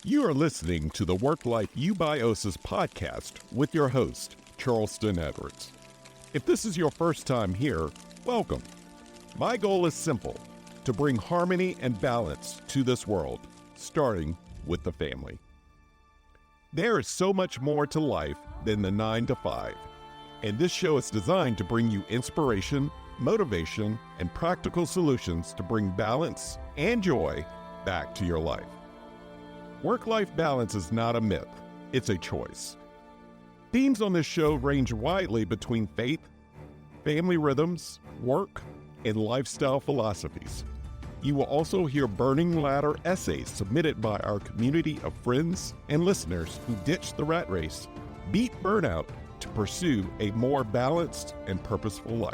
You are listening to the Work-Life Eubiosis podcast with your host, Charleston Edwards. If this is your first time here, welcome. My goal is simple, to bring harmony and balance to this world, starting with the family. There is so much more to life than the 9 to 5, and this show is designed to bring you inspiration, motivation, and practical solutions to bring balance and joy back to your life. Work-life balance is not a myth, it's a choice. Themes on this show range widely between faith, family rhythms, work, and lifestyle philosophies. You will also hear burning ladder essays submitted by our community of friends and listeners who ditched the rat race, beat burnout to pursue a more balanced and purposeful life.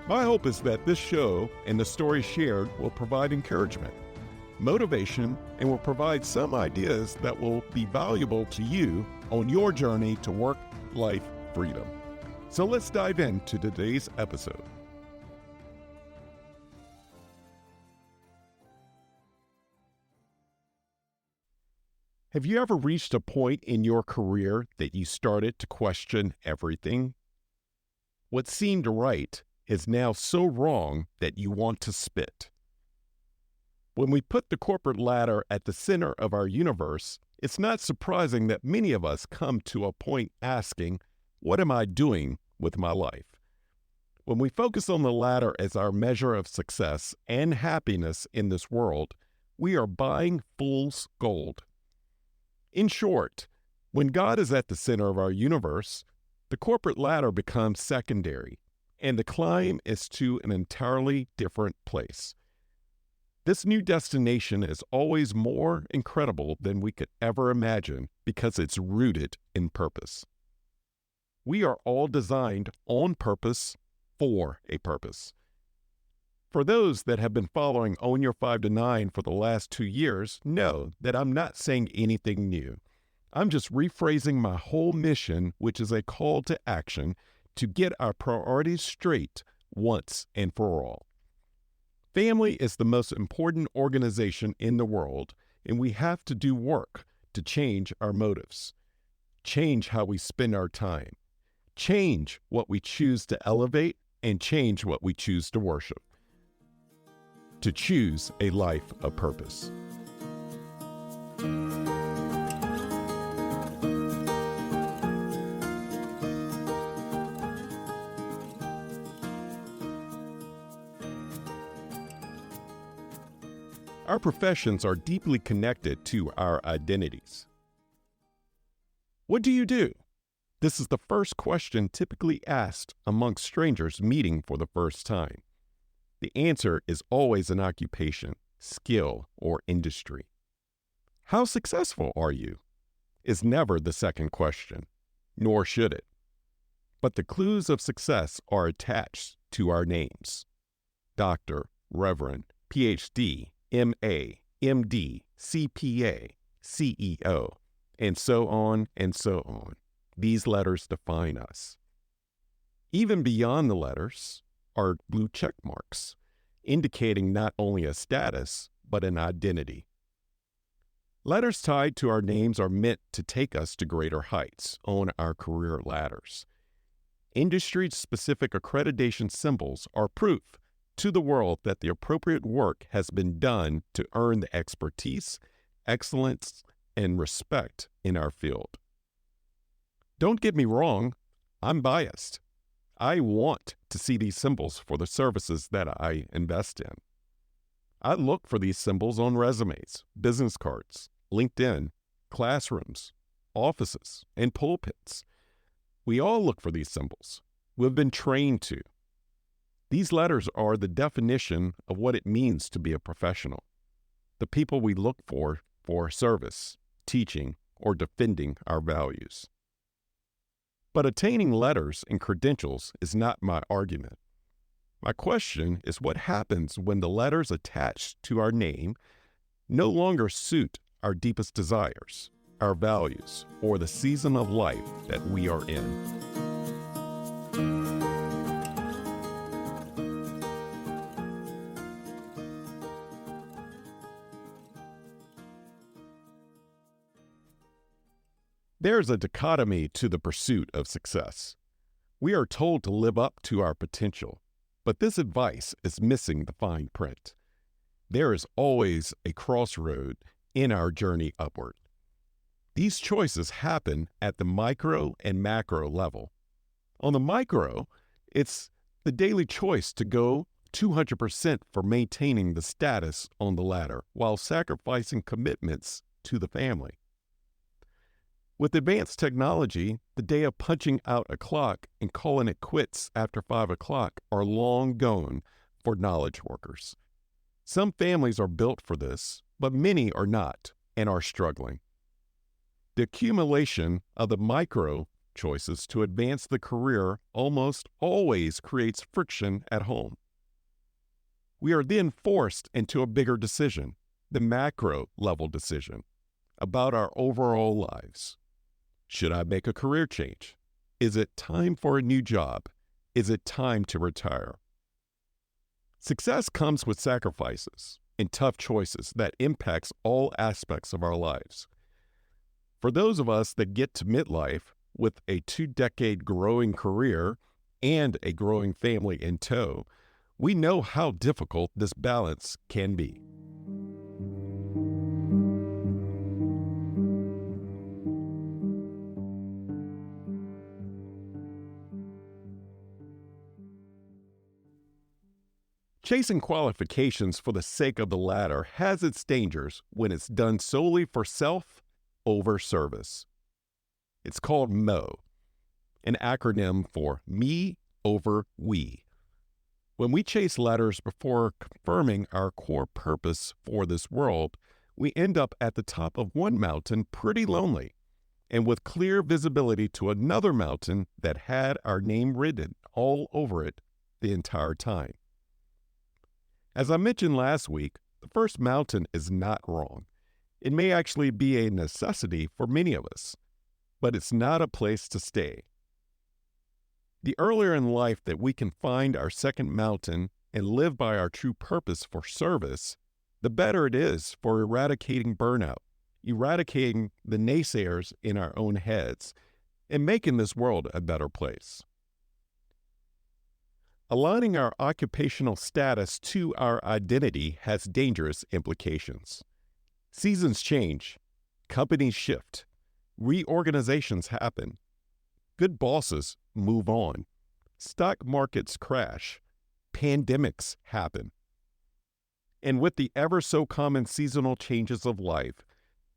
My hope is that this show and the stories shared will provide encouragement, motivation, and will provide some ideas that will be valuable to you on your journey to work-life freedom. So let's dive into today's episode. Have you ever reached a point in your career that you started to question everything? What seemed right is now so wrong that you want to spit. When we put the corporate ladder at the center of our universe, it's not surprising that many of us come to a point asking, what am I doing with my life? When we focus on the ladder as our measure of success and happiness in this world, we are buying fool's gold. In short, when God is at the center of our universe, the corporate ladder becomes secondary, and the climb is to an entirely different place. This new destination is always more incredible than we could ever imagine because it's rooted in purpose. We are all designed on purpose for a purpose. For those that have been following Own Your 5 to 9 for the last 2 years, know that I'm not saying anything new. I'm just rephrasing my whole mission, which is a call to action to get our priorities straight once and for all. Family is the most important organization in the world, and we have to do work to change our motives, change how we spend our time, change what we choose to elevate, and change what we choose to worship, to choose a life of purpose. Our professions are deeply connected to our identities. What do you do? This is the first question typically asked amongst strangers meeting for the first time. The answer is always an occupation, skill, or industry. How successful are you? Is never the second question, nor should it. But the clues of success are attached to our names. Doctor, Reverend, PhD, MA, MD, CPA, CEO, and so on and so on. These letters define us. Even beyond the letters are blue check marks, indicating not only a status, but an identity. Letters tied to our names are meant to take us to greater heights on our career ladders. Industry-specific accreditation symbols are proof to the world that the appropriate work has been done to earn the expertise, excellence, and respect in our field. Don't get me wrong, I'm biased. I want to see these symbols for the services that I invest in. I look for these symbols on resumes, business cards, LinkedIn, classrooms, offices, and pulpits. We all look for these symbols. We've been trained to. These letters are the definition of what it means to be a professional, the people we look for service, teaching, or defending our values. But attaining letters and credentials is not my argument. My question is what happens when the letters attached to our name no longer suit our deepest desires, our values, or the season of life that we are in. There's a dichotomy to the pursuit of success. We are told to live up to our potential, but this advice is missing the fine print. There is always a crossroad in our journey upward. These choices happen at the micro and macro level. On the micro, it's the daily choice to go 200% for maintaining the status on the ladder while sacrificing commitments to the family. With advanced technology, the day of punching out a clock and calling it quits after 5 o'clock are long gone for knowledge workers. Some families are built for this, but many are not and are struggling. The accumulation of the micro choices to advance the career almost always creates friction at home. We are then forced into a bigger decision, the macro level decision, about our overall lives. Should I make a career change? Is it time for a new job? Is it time to retire? Success comes with sacrifices and tough choices that impacts all aspects of our lives. For those of us that get to midlife with a 2-decade growing career and a growing family in tow, we know how difficult this balance can be. Chasing qualifications for the sake of the ladder has its dangers when it's done solely for self over service. It's called MO, an acronym for me over we. When we chase ladders before confirming our core purpose for this world, we end up at the top of one mountain pretty lonely and with clear visibility to another mountain that had our name written all over it the entire time. As I mentioned last week, the first mountain is not wrong. It may actually be a necessity for many of us, but it's not a place to stay. The earlier in life that we can find our second mountain and live by our true purpose for service, the better it is for eradicating burnout, eradicating the naysayers in our own heads, and making this world a better place. Aligning our occupational status to our identity has dangerous implications. Seasons change, companies shift, reorganizations happen, good bosses move on, stock markets crash, pandemics happen. And with the ever so common seasonal changes of life,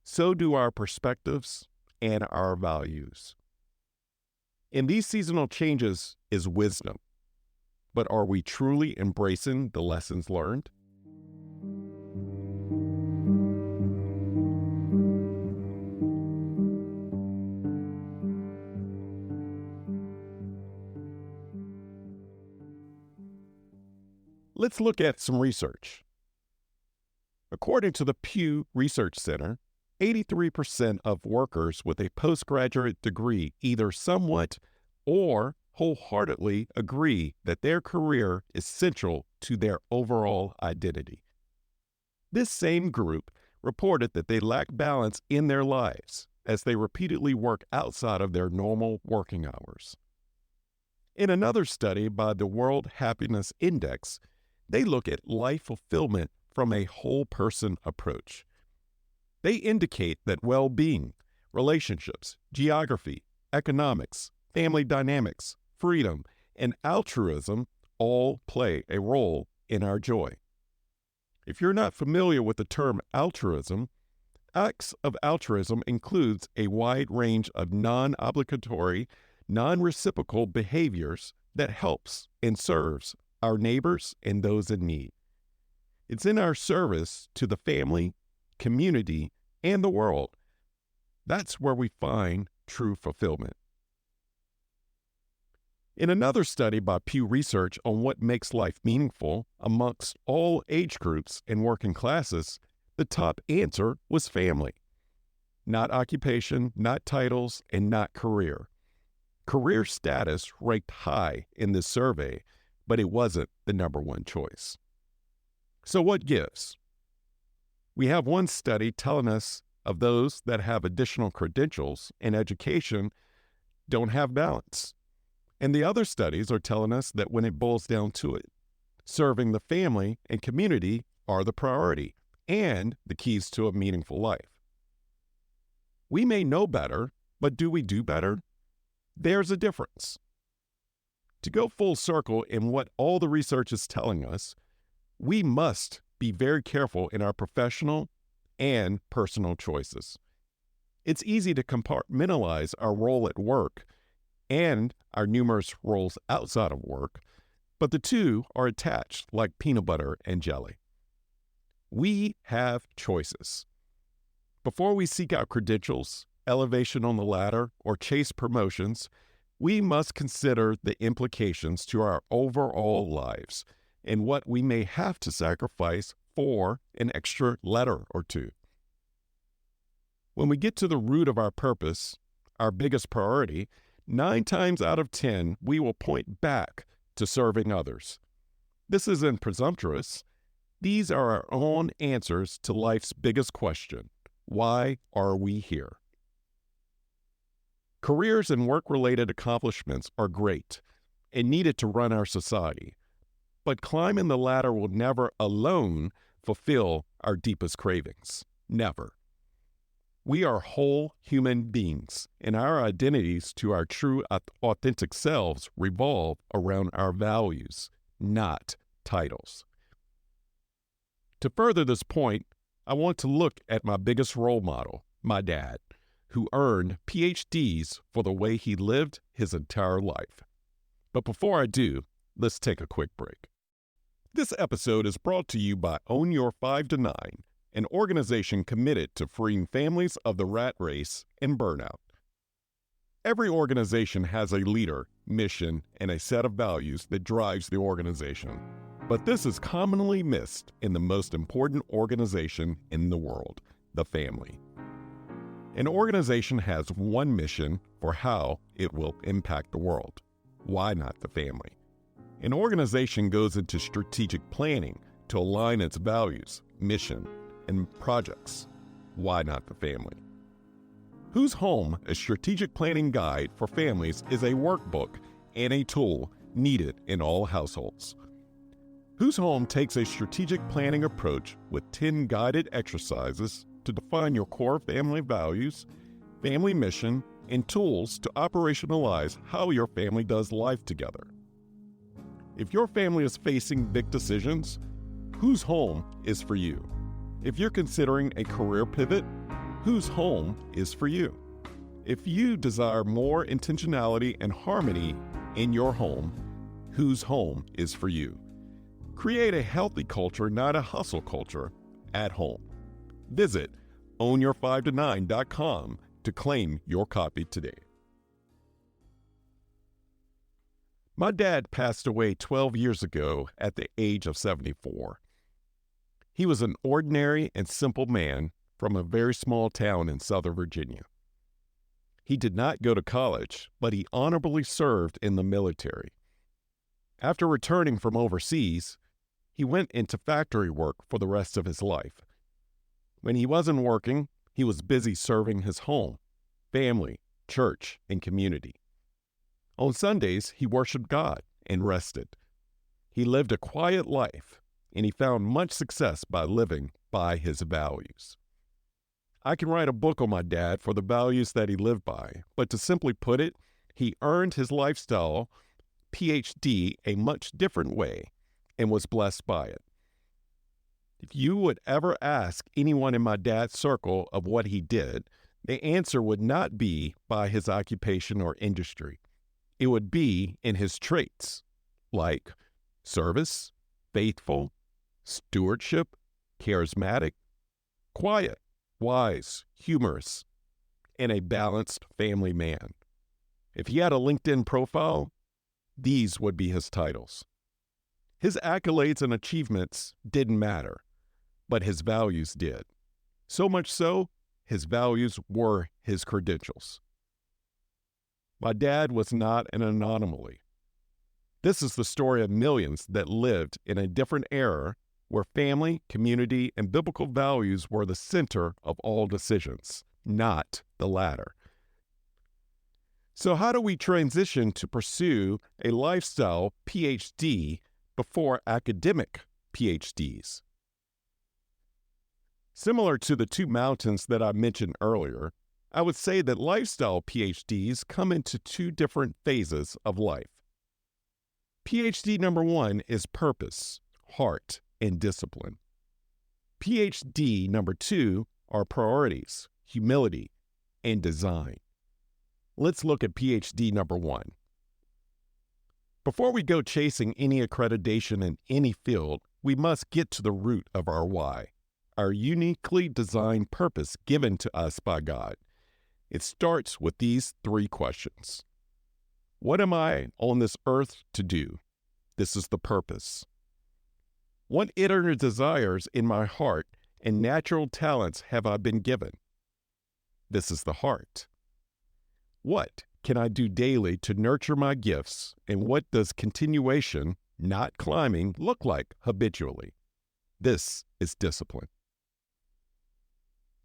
so do our perspectives and our values. In these seasonal changes is wisdom. But are we truly embracing the lessons learned? Let's look at some research. According to the Pew Research Center, 83% of workers with a postgraduate degree either somewhat or wholeheartedly agree that their career is central to their overall identity. This same group reported that they lack balance in their lives as they repeatedly work outside of their normal working hours. In another study by the World Happiness Index, they look at life fulfillment from a whole person approach. They indicate that well-being, relationships, geography, economics, family dynamics, freedom, and altruism all play a role in our joy. If you're not familiar with the term altruism, acts of altruism includes a wide range of non-obligatory, non-reciprocal behaviors that helps and serves our neighbors and those in need. It's in our service to the family, community, and the world. That's where we find true fulfillment. In another study by Pew Research on what makes life meaningful amongst all age groups and working classes, the top answer was family. Not occupation, not titles, and not career. Career status ranked high in this survey, but it wasn't the number one choice. So what gives? We have one study telling us of those that have additional credentials and education don't have balance. And the other studies are telling us that when it boils down to it, serving the family and community are the priority and the keys to a meaningful life. We may know better, but do we do better? There's a difference. To go full circle in what all the research is telling us, we must be very careful in our professional and personal choices. It's easy to compartmentalize our role at work and our numerous roles outside of work, but the two are attached like peanut butter and jelly. We have choices. Before we seek out credentials, elevation on the ladder, or chase promotions, we must consider the implications to our overall lives and what we may have to sacrifice for an extra letter or two. When we get to the root of our purpose, our biggest priority, 9 times out of 10, we will point back to serving others. This isn't presumptuous. These are our own answers to life's biggest question: why are we here? Careers and work-related accomplishments are great and needed to run our society, but climbing the ladder will never alone fulfill our deepest cravings. Never. We are whole human beings, and our identities to our true, authentic selves revolve around our values, not titles. To further this point, I want to look at my biggest role model, my dad, who earned PhDs for the way he lived his entire life. But before I do, let's take a quick break. This episode is brought to you by Own Your 5 to 9, an organization committed to freeing families of the rat race and burnout. Every organization has a leader, mission, and a set of values that drives the organization. But this is commonly missed in the most important organization in the world, the family. An organization has one mission for how it will impact the world. Why not the family? An organization goes into strategic planning to align its values, mission, and projects. Why not the family? Whose Home, a strategic planning guide for families, is a workbook and a tool needed in all households. Whose Home takes a strategic planning approach with 10 guided exercises to define your core family values, family mission, and tools to operationalize how your family does life together. If your family is facing big decisions, Whose Home is for you. If you're considering a career pivot, Whose Home is for you. If you desire more intentionality and harmony in your home, Whose Home is for you. Create a healthy culture, not a hustle culture, at home. Visit ownyour5to9.com to claim your copy today. My dad passed away 12 years ago at the age of 74. He was an ordinary and simple man from a very small town in Southern Virginia. He did not go to college, but he honorably served in the military. After returning from overseas, he went into factory work for the rest of his life. When he wasn't working, he was busy serving his home, family, church, and community. On Sundays, he worshiped God and rested. He lived a quiet life, and he found much success by living by his values. I can write a book on my dad for the values that he lived by, but to simply put it, he earned his lifestyle PhD a much different way and was blessed by it. If you would ever ask anyone in my dad's circle of what he did, the answer would not be by his occupation or industry. It would be in his traits, like service, faithful, stewardship, charismatic, quiet, wise, humorous, and a balanced family man. If he had a LinkedIn profile, these would be his titles. His accolades and achievements didn't matter, but his values did. So much so, his values were his credentials. My dad was not an anomaly. This is the story of millions that lived in a different era where family, community, and biblical values were the center of all decisions, not the latter. So how do we transition to pursue a lifestyle PhD before academic PhDs? Similar to the two mountains that I mentioned earlier, I would say that lifestyle PhDs come into two different phases of life. PhD number one is purpose, heart, and discipline. PhD number two are priorities, humility, and design. Let's look at PhD number one. Before we go chasing any accreditation in any field, we must get to the root of our why, our uniquely designed purpose given to us by God. It starts with these three questions. What am I on this earth to do? This is the purpose. What inner desires in my heart and natural talents have I been given? This is the heart. What can I do daily to nurture my gifts, and what does continuation, not climbing, look like habitually? This is discipline.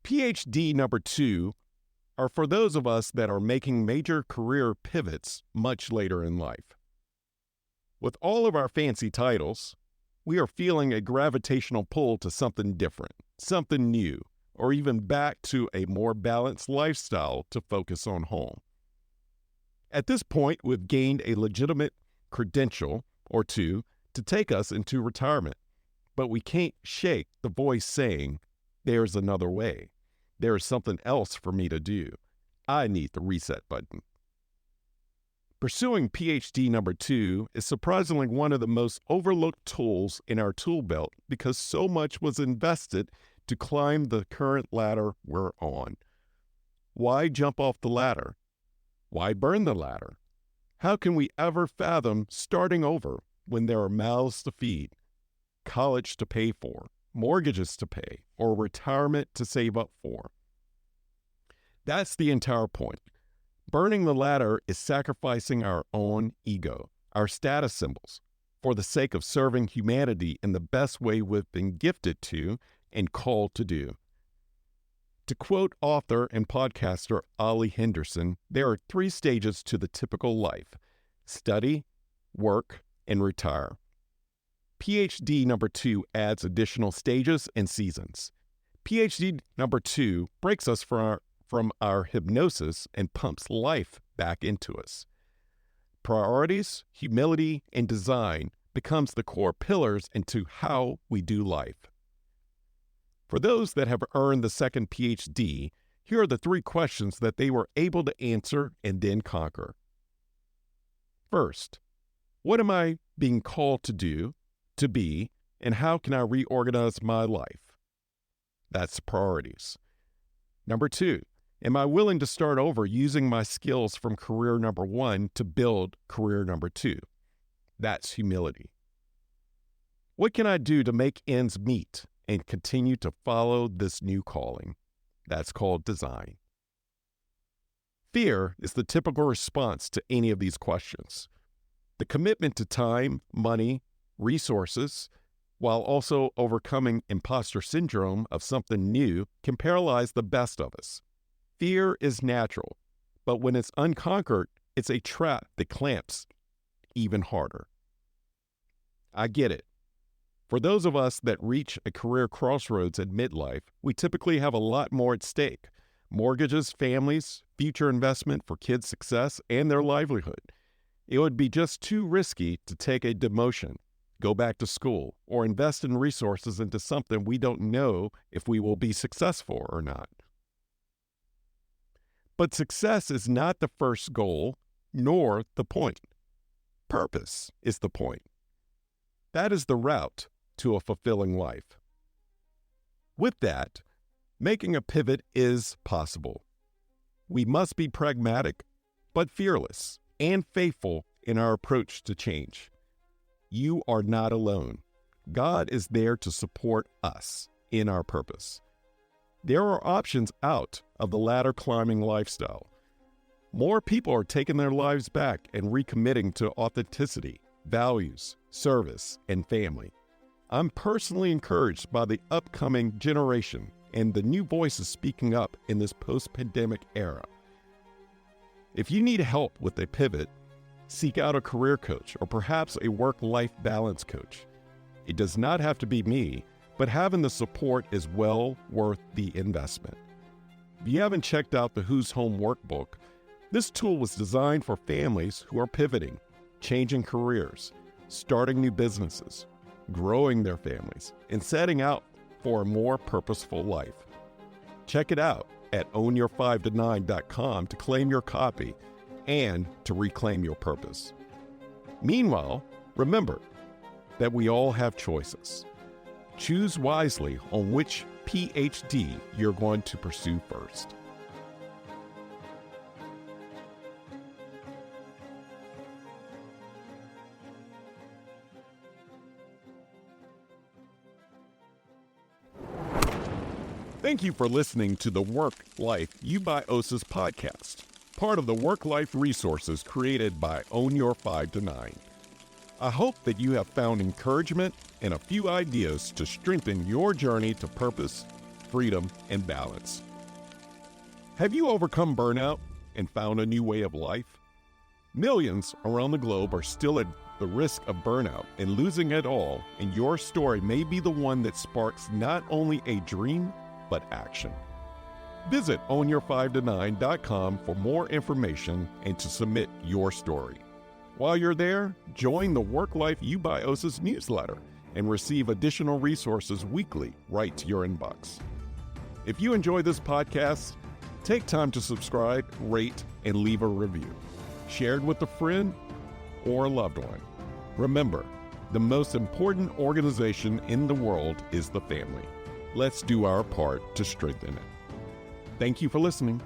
PhD number two are for those of us that are making major career pivots much later in life. With all of our fancy titles, we are feeling a gravitational pull to something different, something new, or even back to a more balanced lifestyle to focus on home. At this point, we've gained a legitimate credential or two to take us into retirement, but we can't shake the voice saying, there's another way. There is something else for me to do. I need the reset button. Pursuing PhD number two is surprisingly one of the most overlooked tools in our tool belt because so much was invested to climb the current ladder we're on. Why jump off the ladder? Why burn the ladder? How can we ever fathom starting over when there are mouths to feed, college to pay for, mortgages to pay, or retirement to save up for? That's the entire point. Burning the ladder is sacrificing our own ego, our status symbols, for the sake of serving humanity in the best way we've been gifted to and called to do. To quote author and podcaster Ollie Henderson, there are three stages to the typical life: study, work, and retire. PhD number two adds additional stages and seasons. PhD number two breaks us from our hypnosis and pumps life back into us. Priorities, humility, and design becomes the core pillars into how we do life. For those that have earned the second PhD, here are the three questions that they were able to answer and then conquer. First, what am I being called to do, to be, and how can I reorganize my life? That's priorities. Number two, am I willing to start over using my skills from career number one to build career number two? That's humility. What can I do to make ends meet and continue to follow this new calling? That's called design. Fear is the typical response to any of these questions. The commitment to time, money, resources, while also overcoming imposter syndrome of something new, can paralyze the best of us. Fear is natural, but when it's unconquered, it's a trap that clamps even harder. I get it. For those of us that reach a career crossroads at midlife, we typically have a lot more at stake: mortgages, families, future investment for kids' success, and their livelihood. It would be just too risky to take a demotion, go back to school, or invest in resources into something we don't know if we will be successful or not. But success is not the first goal, nor the point. Purpose is the point. That is the route to a fulfilling life. With that, making a pivot is possible. We must be pragmatic, but fearless and faithful in our approach to change. You are not alone. God is there to support us in our purpose. There are options out of the ladder climbing lifestyle. More people are taking their lives back and recommitting to authenticity, values, service, and family. I'm personally encouraged by the upcoming generation and the new voices speaking up in this post-pandemic era. If you need help with a pivot, seek out a career coach or perhaps a work-life balance coach. It does not have to be me, but having the support is well worth the investment. If you haven't checked out the Who's Home Workbook, this tool was designed for families who are pivoting, changing careers, starting new businesses, growing their families, and setting out for a more purposeful life. Check it out at ownyour5to9.com to claim your copy and to reclaim your purpose. Meanwhile, remember that we all have choices. Choose wisely on which PhD you're going to pursue first. Thank you for listening to the Work Life You by OSIS podcast, part of the Work Life resources created by Own Your 5 to 9. I hope that you have found encouragement and a few ideas to strengthen your journey to purpose, freedom, and balance. Have you overcome burnout and found a new way of life? Millions around the globe are still at the risk of burnout and losing it all, and your story may be the one that sparks not only a dream, but action. Visit ownyour5to9.com for more information and to submit your story. While you're there, join the Work Life You by OSIS newsletter and receive additional resources weekly right to your inbox. If you enjoy this podcast, take time to subscribe, rate, and leave a review. Share it with a friend or a loved one. Remember, the most important organization in the world is the family. Let's do our part to strengthen it. Thank you for listening.